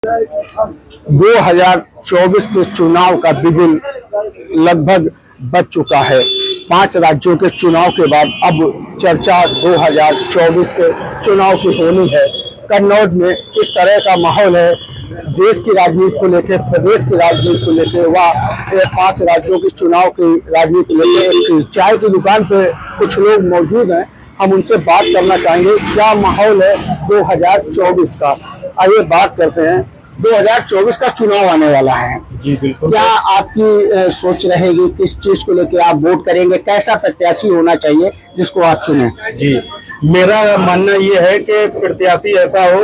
2024 के चुनाव का बिगुल लगभग बज चुका है। 5 राज्यों के चुनाव के बाद अब चर्चा 2024 के चुनाव की होनी है। कन्नौज में इस तरह का माहौल है, देश की राजनीति को लेकर, प्रदेश की राजनीति को लेकर, व 5 राज्यों के चुनाव की राजनीति को लेकर। चाय की दुकान पे कुछ लोग मौजूद हैं, हम उनसे बात करना चाहेंगे क्या माहौल है 2024 का। आइए बात करते हैं। 2024 का चुनाव आने वाला है जी, बिल्कुल। क्या आपकी सोच रहेगी, किस चीज को लेकर आप वोट करेंगे, कैसा प्रत्याशी होना चाहिए जिसको आप चुने? जी, मेरा मानना ये है कि प्रत्याशी ऐसा हो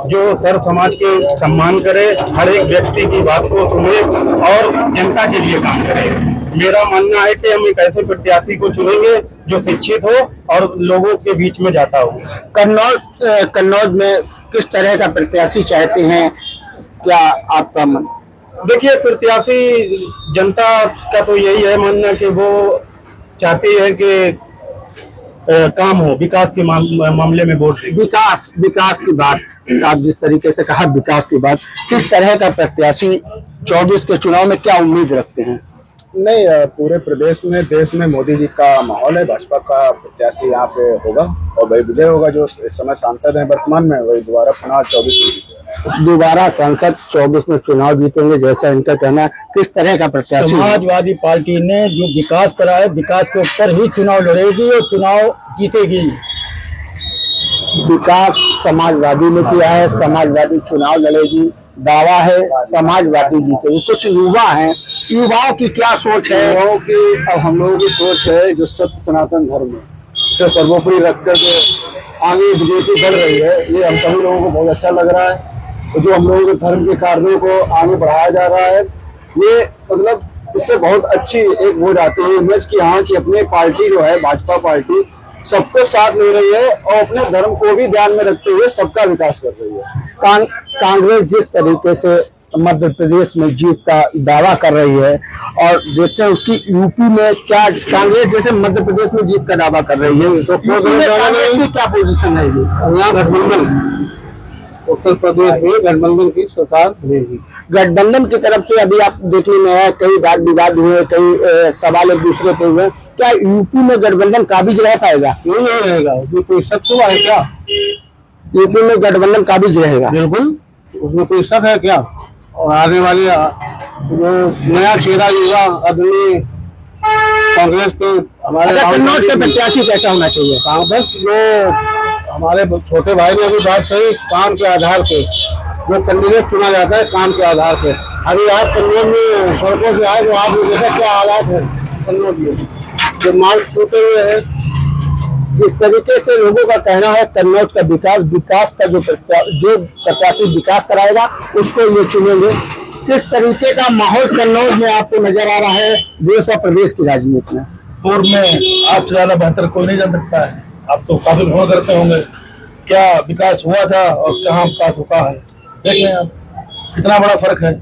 जो सर्व समाज के सम्मान करे, हर एक व्यक्ति की बात को सुने और जनता के लिए काम करे। मेरा मानना है कि हम एक ऐसे प्रत्याशी को चुनेंगे जो शिक्षित हो और लोगों के बीच में जाता हो। कन्नौज में किस तरह का प्रत्याशी चाहते हैं, क्या आपका मन? देखिए, प्रत्याशी जनता का तो यही है मानना कि वो चाहती है कि काम हो, विकास के मामले में वोट। विकास की बात आप जिस तरीके से कहा, विकास की बात, किस तरह का प्रत्याशी 24 के चुनाव में क्या उम्मीद रखते हैं? नहीं, पूरे प्रदेश में, देश में मोदी जी का माहौल है। भाजपा का प्रत्याशी यहाँ पे होगा और वही विजय होगा। जो इस समय सांसद हैं वर्तमान में, वही दोबारा पुनः 24 में दोबारा सांसद 24 में चुनाव जीतेंगे, जैसा इनका कहना है। किस तरह का प्रत्याशी? समाजवादी पार्टी ने जो विकास करा है, विकास के ऊपर ही चुनाव लड़ेगी और चुनाव जीतेगी। विकास समाजवादी ने किया है, समाजवादी चुनाव लड़ेगी, दावा है समाजवादी जीतेगी। कुछ युवा हैं, युवाओं की क्या सोच है? युवाओं की, अब हम लोगों की सोच है जो सत्य सनातन धर्म है, इसे सर्वोपरि रखकर जो आगे बीजेपी बढ़ रही है, ये हम सभी लोगों को बहुत अच्छा लग रहा है। तो जो हम लोगों के धर्म के कार्यों को आगे बढ़ाया जा रहा है, ये मतलब इससे बहुत अच्छी एक हो जाती है इमेज की हाँ कि अपनी पार्टी जो है भाजपा पार्टी सबको साथ ले रही है और अपने धर्म को भी ध्यान में रखते हुए सबका विकास कर रही है। कांग्रेस जिस तरीके से मध्य प्रदेश में जीत का दावा कर रही है और देखते हैं उसकी यूपी में क्या, कांग्रेस जैसे मध्य प्रदेश में जीत का दावा कर रही है, तो कांग्रेस की क्या पोजीशन है? यहाँ गठबंधन, उत्तर प्रदेश में गठबंधन की सरकार बनेगी। गठबंधन की तरफ से अभी आप देखने में आया, कई वाद विवाद हुए, कई सवाल एक दूसरे पे हुए। क्या यूपी में गठबंधन काबिज रह पाएगा? क्यों नहीं रहेगा? उसमें कोई शक हुआ है क्या? यूपी में गठबंधन काबिज रहेगा? बिल्कुल, उसमें कोई शक है क्या? और आने वाले जो नया चेहरा युवा आदमी कांग्रेस के हमारे कन्नौज के प्रत्याशी कैसा होना चाहिए? कांग्रेस जो हमारे छोटे भाई ने अभी बात कही, काम के आधार पे जो कैंडिडेट चुना जाता है, काम के आधार पे। अभी आप कन्नौज में सड़कों से आए तो आपने देखा क्या हालात है कन्नौज में, जो मार्ग टूटे हुए हैं। इस तरीके से लोगों का कहना है कन्नौज का विकास का जो प्रत्याशी विकास कराएगा उसको ये चुनेंगे। किस तरीके का माहौल कन्नौज में आपको नजर आ रहा है देश और प्रदेश की राजनीति में? पूर्व में आपसे ज्यादा बेहतर कोई नहीं जान सकता है। आप तो काफी भ्रमण करते होंगे, क्या विकास हुआ था और कहाँ विकास हुआ है। देख लें आप, कितना बड़ा फर्क है।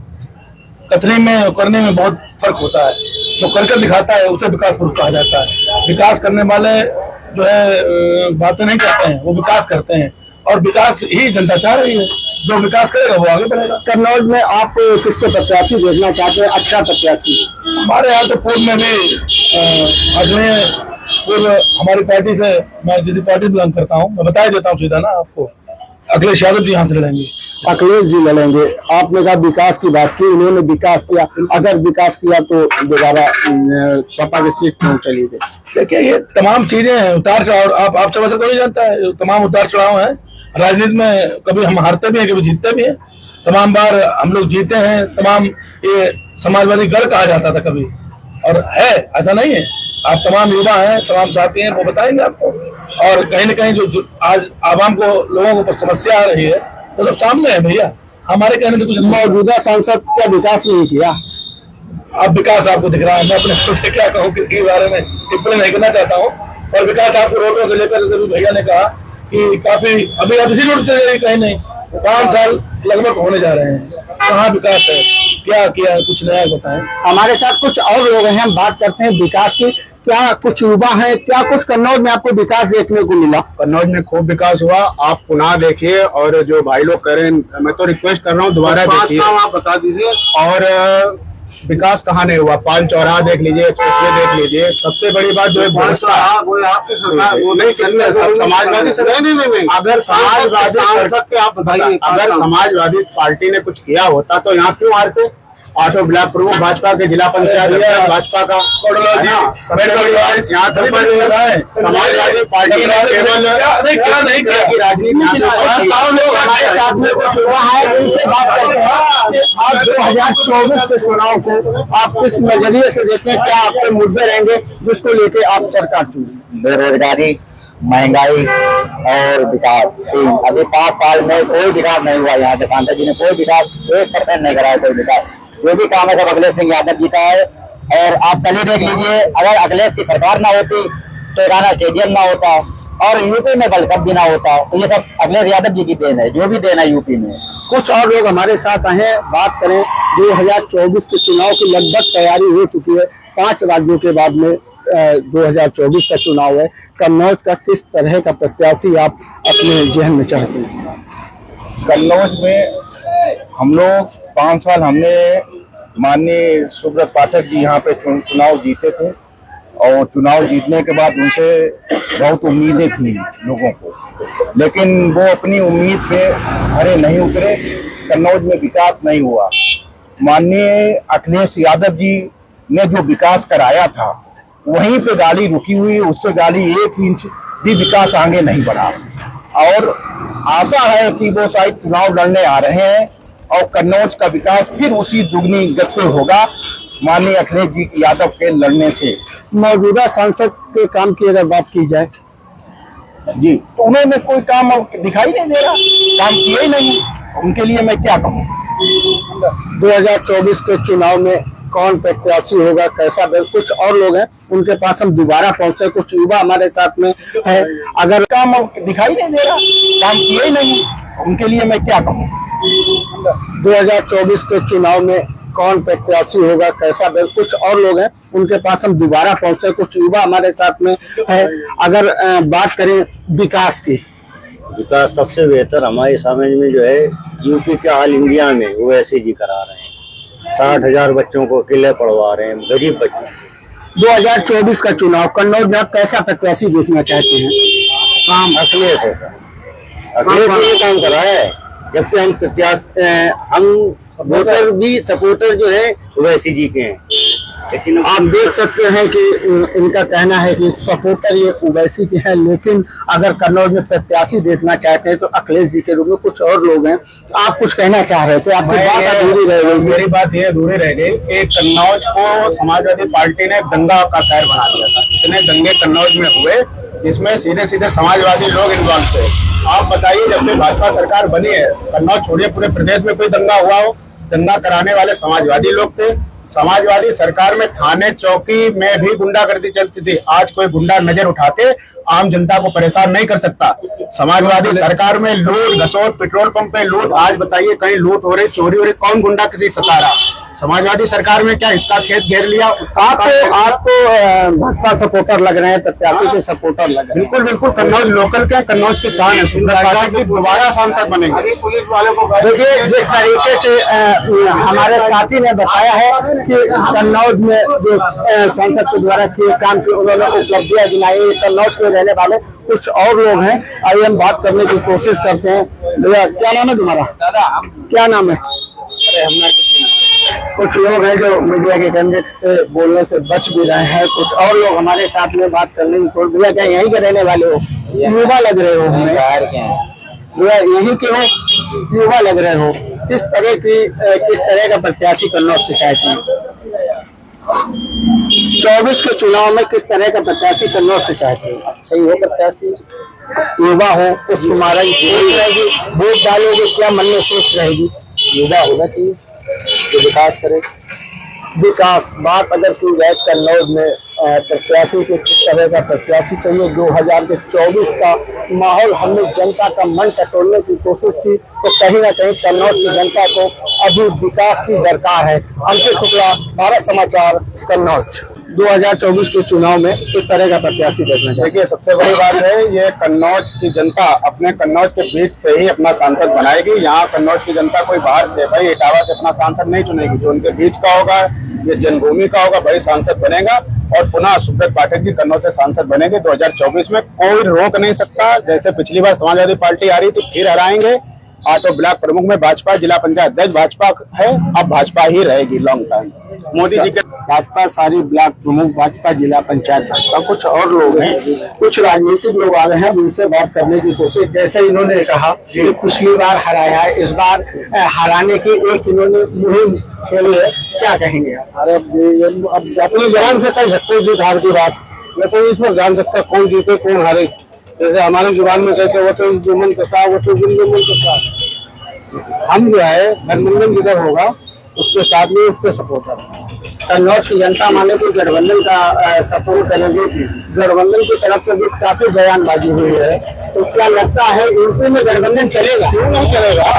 कथनी में और करने में बहुत फर्क होता है। जो करके दिखाता है उसे विकास कहा जाता है। विकास करने वाले जो है बातें नहीं करते हैं, वो विकास करते हैं और विकास ही जनता चाह रही है। जो विकास करेगा वो आगे बढ़ेगा। कन्नौज में आप किसके प्रत्याशी देखना चाहते हैं, अच्छा प्रत्याशी? हमारे यहाँ तो पूर्व में भी हमारी पार्टी से, मैं जिस पार्टी बिलोंग करता हूँ, मैं बता देता हूँ सीधा ना आपको, अखिलेश यादव जी यहाँ से लड़ेंगे। अखिलेश जी लड़ेंगे। आपने कहा विकास की बात की, उन्होंने विकास किया, अगर विकास किया तो दोबारा सपा की सीट क्यों चली गई? देखिए, ये तमाम चीजें हैं, उतार चढ़ाव। आप समझ कोई जानता है, तमाम उतार चढ़ाव हैं राजनीति में। कभी हम हारते भी हैं, कभी जीतते भी हैं। तमाम बार हम लोग जीते हैं। तमाम ये समाजवादी गढ़ कहा जाता था कभी, और है, ऐसा नहीं है। आप तमाम युवा हैं, तमाम साथी हैं, वो बताएंगे आपको। और कहीं न कहीं जो आज आवाम को, लोगों को समस्या आ रही है, तो सब सामने है भैया। हमारे कहने से कुछ मौजूदा सांसद क्या विकास नहीं किया? अब विकास आपको दिख रहा है। मैं अपने खुद से क्या कहूँ, किसी के बारे में टिप्पणी नहीं करना चाहता हूँ। और विकास आपको रोडों से लेकर, जैसे भैया ने कहा कि काफी अभी अब इसी रोड से कहीं नहीं, 5 साल लगभग होने जा रहे हैं। कहाँ विकास है, क्या किया है, कुछ नया बताएं। हमारे साथ कुछ और लोग हैं, हम बात करते हैं विकास की। क्या कुछ युवा है, क्या कुछ कन्नौज में आपको विकास देखने को मिला? कन्नौज में खूब विकास हुआ। आप पुनः देखिए, और जो भाई लोग करें, मैं तो रिक्वेस्ट कर रहा हूँ दोबारा देखिए। आप बता दीजिए। और विकास कहाँ नहीं हुआ, पाल चौराहा देख लीजिए, एक्सप्रेसवे देख लीजिए। सबसे बड़ी बात जो है व्यवस्था, समाजवादी नहीं, अगर समाजवादी पार्टी ने कुछ किया होता तो यहाँ क्यों हारते? ऑटो ब्लॉक प्रमुख भाजपा के, जिला पंचायत भाजपा का, यहाँ समाजवादी पार्टी ने केवल राजनीति। हमारे साथ में कुछ युवा है, उनसे बात करते हैं। आप 2024 के चुनाव को आप किस नजरिए से देखते हैं? क्या आपके मुद्दे रहेंगे जिसको लेके आप सरकार चुनेंगे? बेरोजगारी, महंगाई और विकास। अभी 5 साल में कोई विकास नहीं हुआ यहाँ के सांसद जी ने, कोई विकास 1% नहीं कराया। कोई विकास जो भी काम है सब अखिलेश सिंह यादव जी का है। और आप कल ही देख लीजिए, अगर अखिलेश की सरकार ना होती तो राणा स्टेडियम ना होता और यूपी में वर्ल्ड कप भी ना होता। तो ये सब अखिलेश यादव जी की देन है, जो भी देन है यूपी में। कुछ और लोग हमारे साथ आए हैं। बात करें 2024 के चुनाव की लगभग तैयारी हो चुकी है। 5 राज्यों के बाद में 2024 का चुनाव है। कन्नौज का किस तरह का प्रत्याशी आप अपने जहन में चाहते हैं? कन्नौज में हम लोग 5 साल हमने माननीय सुब्रत पाठक जी यहाँ पे चुनाव जीते थे, और चुनाव जीतने के बाद उनसे बहुत उम्मीदें थी लोगों को, लेकिन वो अपनी उम्मीद पे खरे नहीं उतरे। कन्नौज में विकास नहीं हुआ। माननीय अखिलेश यादव जी ने जो विकास कराया था वहीं पे गाड़ी रुकी हुई, उससे गाड़ी 1 इंच भी विकास आगे नहीं बढ़ा। और आशा है कि वो शायद चुनाव लड़ने आ रहे हैं और कन्नौज का विकास फिर उसी दुगनी गति से होगा माननीय अखिलेश जी यादव के लड़ने से। मौजूदा सांसद के काम की अगर बात की जाए जी, तो उन्होंने कोई काम दिखाई नहीं दे रहा, काम किए ही नहीं। उनके लिए मैं क्या कहूँ? 2024 के चुनाव में कौन प्रत्याशी होगा, कैसा? कुछ और लोग हैं, उनके पास हम दोबारा पहुंचते हैं। कुछ युवा हमारे साथ में है। अगर काम दिखाई नहीं दे रहा, काम किए ही नहीं। उनके लिए मैं क्या कहूँ? 2024 के चुनाव में कौन प्रत्याशी होगा, कैसा? कुछ और लोग हैं, उनके पास हम दोबारा पहुंचते हैं। कुछ युवा हमारे साथ में है। अगर बात करें विकास की, विकास सबसे बेहतर हमारे समाज में जो है यूपी के ऑल इंडिया में ओवैसी जी करा रहे हैं। 60,000 बच्चों को अकेले पढ़वा रहे हैं, गरीब बच्चे। 2024 का चुनाव कन्नौज में आप कैसा प्रत्याशी देखना चाहते हैं? काम अखिलेश है सर, अखिलेश ने काम करा है। जबकि हम प्रत्याशी, हम वोटर भी सपोर्टर जो है ओवैसी जी के हैं, लेकिन आप देख सकते हैं कि इनका कहना है कि सपोर्टर ये ओवैसी के हैं, लेकिन अगर कन्नौज में प्रत्याशी देखना चाहते हैं तो अखिलेश जी के रूप में कुछ और लोग हैं। आप कुछ कहना चाह रहे थे, आपकी बात अधूरी रह गई। मेरी बात ये अधूरी रह गई कि कन्नौज को समाजवादी पार्टी ने दंगा का शहर बना दिया था। इतने दंगे कन्नौज में हुए जिसमें सीधे सीधे समाजवादी लोग इन्वॉल्व थे। आप बताइए, जब से भाजपा सरकार बनी है, कन्नौज छोड़िए पूरे प्रदेश में कोई दंगा हुआ हो? दंगा कराने वाले समाजवादी लोग थे। समाजवादी सरकार में थाने चौकी में भी गुंडागर्दी चलती थी। आज कोई गुंडा नजर उठा के आम जनता को परेशान नहीं कर सकता। समाजवादी सरकार में लूट घसोट, पेट्रोल पंप पे लूट। आज बताइए, कहीं लूट हो रही, चोरी हो रही, कौन गुंडा किसी सता रहा? समाजवादी सरकार में क्या इसका खेत घेर लिया? आपको भाजपा सपोर्टर लग रहे हैं, प्रत्याशी के सपोर्टर लग रहे हैं? बिल्कुल बिल्कुल, कन्नौज लोकल के, कन्नौज की शान है। सुब्रत पाठक जी दोबारा सांसद बनेंगे। पुलिस वाले को देखिए, जिस तरीके से हमारे साथी ने बताया है कि कन्नौज में जो सांसद के द्वारा किए काम की उन्होंने उपलब्धियां गिनाई। कन्नौज के रहने वाले कुछ और लोग हैं, आइए हम बात करने की कोशिश करते हैं। भैया, क्या नाम है तुम्हारा? क्या नाम है? कुछ लोग हैं जो मीडिया के कैमरे से बोलने से बच भी रहे हैं। कुछ और लोग हमारे साथ में बात करने की कोशिश। भैया, क्या यहीं के रहने वाले हो? युवा लग रहे हो हमें। भैया, यहीं के हो, युवा लग रहे हो। किस तरह का प्रत्याशी कन्नौज से चाहते हैं? 24 के चुनाव में किस तरह का प्रत्याशी कन्नौज से चाहते हैं? अच्छा ही हो प्रत्याशी, युवा हो, कुछ तुम्हारा ही सोच रहेगी, वोट डालोगे, क्या मन में सोच रहेगी? युवा होना चाहिए जो विकास करे। विकास बात अगर की जाए कन्नौज में प्रत्याशी को किस तरह का प्रत्याशी चाहिए? 2024 का माहौल, हमने जनता का मन टटोलने की कोशिश की तो कहीं ना कहीं कन्नौज की जनता को अभी विकास की दरकार है। अंकित शुक्ला, भारत समाचार, कन्नौज। 2024 के चुनाव में इस तरह का प्रत्याशी देखना चाहिए? देखिए, सबसे बड़ी बात है, ये कन्नौज की जनता अपने कन्नौज के बीच से ही अपना सांसद बनाएगी। यहाँ कन्नौज की जनता कोई बाहर से, भाई इटावा से अपना सांसद नहीं चुनेगी। जो उनके बीच का होगा, ये जन्मभूमि का होगा, भाई सांसद बनेगा और पुनः सुब्रत पाठक जी कन्नौज से सांसद बनेंगे 2024 में। कोई रोक नहीं सकता। जैसे पिछली बार समाजवादी पार्टी आ रही थी, फिर हराएंगे। तो ब्लॉक प्रमुख में भाजपा, जिला पंचायत अध्यक्ष भाजपा है, अब भाजपा ही रहेगी लॉन्ग टाइम। मोदी जी के भाजपा सारी ब्लॉक प्रमुख भाजपा, जिला पंचायत भाजपा, कुछ और लोग हैं, कुछ राजनीतिक लोग आ रहे हैं, उनसे बात करने की कोशिश। जैसे इन्होंने कहा कि पिछली बार हराया है, इस बार हराने की एक इन्होंने मुहिम छेड़ी है, क्या कहेंगे आप? अरे अब अपनी जबान से कह सकते जीत हार की बात, मैं तो इसमें जान सकता कौन जीते कौन हारे। जैसे हमारे जुबान में कहते वो तो जुम्मन के साथ, वो तो जुम्मन के साथ। हम जो है गठबंधन जिधर होगा उसके साथ में उसके सपोर्टर। कन्नौज की जनता माने कि गठबंधन का सपोर्ट करेगी। गठबंधन की तरफ से भी काफी बयानबाजी हुई है, तो क्या लगता है यूपी में गठबंधन चलेगा? क्यों नहीं चलेगा?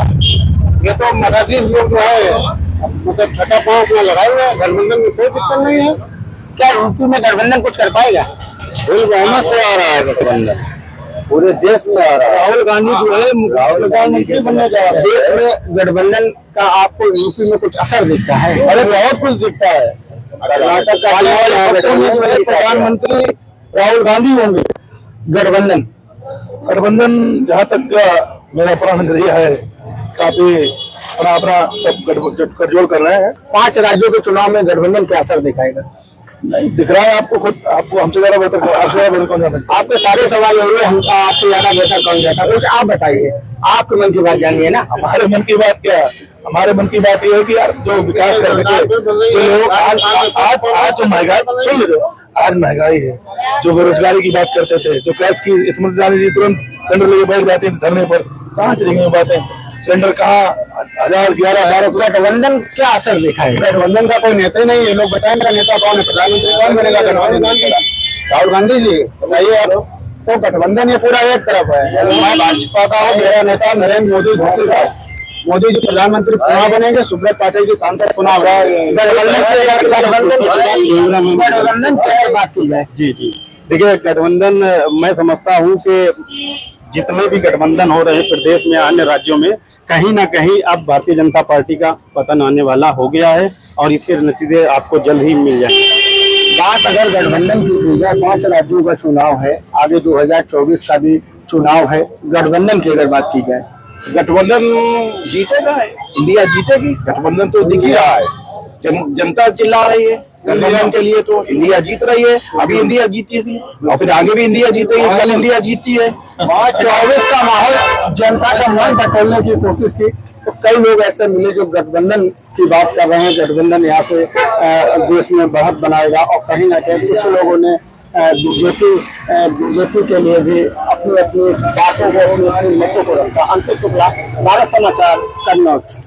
ये तो मराठी लोग जो है मतलब छठा पाँव अपना लगाए हुए हैं, गठबंधन में कोई दिक्कत नहीं है। क्या यूपी में गठबंधन कुछ कर पाएगा? फुल बहुमत से आ रहा है गठबंधन, पूरे देश में आ रहा है। राहुल गांधी जो है प्रधानमंत्री बनने जा रहे हैं। देश में गठबंधन का आपको यूपी में कुछ असर दिखता है? अरे बहुत कुछ दिखता है। कर्नाटक का प्रधानमंत्री राहुल गांधी होंगे। गठबंधन जहाँ तक मेरा पुराना नजरिया है, काफी अपना सब गठजोड़ कर रहे हैं। 5 राज्यों के चुनाव में गठबंधन क्या असर दिखाएगा? नहीं दिख रहा है आपको, खुद आपको हमसे ज्यादा बेहतर कौन जाता है? आपके सारे सवाल यही है, हम आपसे ज्यादा बेहतर कौन जाता है? कुछ आप बताइए, आपके मन की बात जानिए ना। हमारे मन की बात क्या है? हमारे मन की बात ये है कि यार जो विकास करने के जो लोग आज जो महंगाई सुन लो, आज महंगाई है, जो बेरोजगारी की बात करते थे, जो कैश की स्मृति ईरानी जी तुरंत सिलेंडर लेके बैठ जाते हैं धरने पर, कहाँ चलेंगे बातें? सिलेंडर कहाँ 1000, 11, 12। गठबंधन क्या असर दिखाएगा? गठबंधन का कोई नेता ही नहीं है। लोग बताएं मेरा नेता कौन है, प्रधानमंत्री कौन बनेगा गठबंधन का? राहुल गांधी जी बताइए आप। तो गठबंधन ये पूरा एक तरफ है। मैं भाजपा का हूँ, मेरा नेता नरेंद्र मोदी घोषित है। मोदी जी प्रधानमंत्री पुनः बनेंगे, सुब्रत पाठक जी सांसद पुनः गठबंधन की अगर बात की जाए, जी जी देखिए, गठबंधन मैं समझता हूँ कि जितने भी गठबंधन हो रहे हैं प्रदेश में, अन्य राज्यों में, कहीं ना कहीं अब भारतीय जनता पार्टी का पतन आने वाला हो गया है और इसके नतीजे आपको जल्द ही मिल जाएंगे। बात अगर गठबंधन की जाए, 5 राज्यों का चुनाव है, आगे 2024 का भी चुनाव है, गठबंधन की अगर बात की जाए, गठबंधन जीतेगा, इंडिया जीतेगी। गठबंधन तो दिख ही रहा है, जनता चिल्ला रही है गठबंधन के लिए, तो इंडिया जीत रही है। अभी इंडिया जीती थी और फिर आगे भी इंडिया जीतेगी, कल इंडिया जीतती है। 24 का माहौल जनता का मन बटोरने की कोशिश की, तो कई लोग ऐसे मिले जो गठबंधन की बात कर रहे हैं। गठबंधन यहाँ से देश में बढ़त बनाएगा, और कहीं ना कहीं कुछ लोगों ने बीजेपी के लिए भी अपनी अपनी बातों को, अपनी मतों को रखा। अंकित शुक्ला, भारत समाचार, कन्नौज।